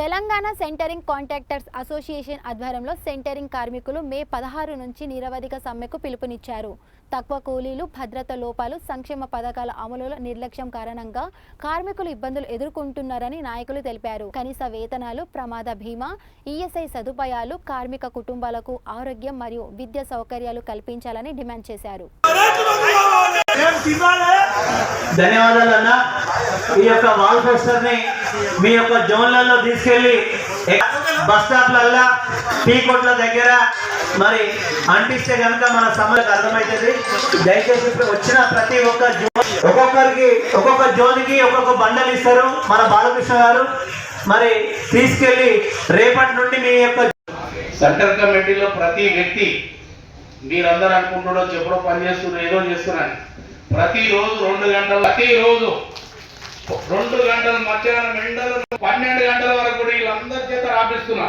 Telangana centering contractors association ఆధ్వర్యంలో centering కార్మికులు మే 16 నుంచి నిరవధిక సమ్మెకు పిలుపునిచ్చారు. తక్కువ కూలీలు, భద్రత లోపాలు, సంక్షేమ పథకాల అమలులో నిర్లక్ష్యం కారణంగా కార్మికులు ఇబ్బందులు ఎదుర్కొంటున్నారని నాయకులు తెలిపారు. కనీస వేతనాలు, ప్రమాద బీమా, ఈఎస్ఐ సదుపాయాలు, కార్మిక కుటుంబాలకు ఆరోగ్యం మరియు విద్యా సౌకర్యాలు కల్పించాలని డిమాండ్ చేశారు. ధన్యవాదాలు అన్న. ఈ యొక్క వాల్ పోస్టర్ ని మీ యొక్క జోన్లలో తీసుకెళ్లి బస్ స్టాప్లల్లో, టీ కొట్ల దగ్గర మరి అంటిస్తే కనుక మన సమస్యకు అర్థమవుతుంది. దయచేసి వచ్చిన ప్రతి ఒక్క ఒక్కొక్కరికి ఒక్కొక్క జోన్కి ఒక్కొక్క బండలు ఇస్తారు మన బాలకృష్ణ గారు. మరి తీసుకెళ్లి రేపటి నుండి మీ యొక్క సెంటర్ కమిటీలో ప్రతి వ్యక్తి మీరందరూ అనుకుంటున్నారో చెప్పుడో పని చేస్తున్నారు, ఏదో చేస్తున్నాను. ప్రతిరోజు 2 గంటలు, ప్రతిరోజు 2 గంటలు మధ్యాహ్నం ఎండలు 12 గంటల వరకు కూడా వీళ్ళందరి చేత రాపిస్తున్నా.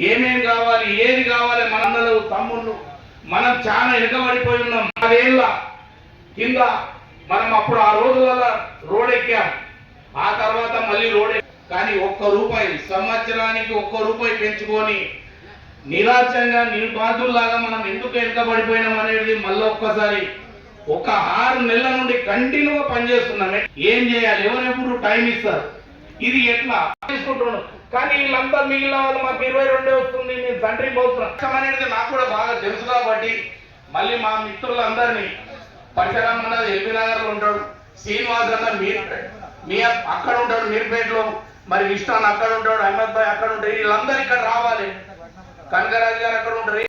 ఏమేం కావాలి, ఏది కావాలి, మన అన్నలు తమ్ముళ్ళు మనం చాలా వెనుకబడిపోయి ఉన్నాం. 10 ఏళ్ళ కింద మనం అప్పుడు ఆ రోజులలో రోడ్ ఎక్కాం, ఆ తర్వాత మళ్ళీ రోడ్ కానీ ₹1 సంవత్సరానికి ₹1 పెంచుకొని నిరాశంగా నిర్బాధుల్లాగా మనం ఎందుకు వెనుకబడిపోయినాం అనేది మళ్ళీ ఒక్కసారి ఒక 6 నెలల నుండి కంటిన్యూగా పనిచేస్తున్నాం. ఏం చేయాలి, ఎవరెప్పుడు టైం ఇస్తారు, ఇది ఎట్లా తీసుకుంటున్నాం. కానీ వీళ్ళంతా మిగిలిన వాళ్ళు మాకు 22 వస్తుంది, మేము తండ్రి పోతున్నాం అనేది నాకు కూడా బాగా తెలుసు. కాబట్టి మళ్ళీ మా మిత్రులందరినీ పరశురామ్ అన్నది ఎల్బీ నగర్లో ఉంటాడు, శ్రీనివాస్ అన్న మీ అక్కడ ఉంటాడు మీర్పేటలో, మరి విష్ణు అక్కడ ఉంటాడు, అహ్మద్ భాయ్ అక్కడ ఉంటాడు. వీళ్ళందరూ ఇక్కడ రావాలి, కనకరాజు గారు అక్కడ ఉంటారు.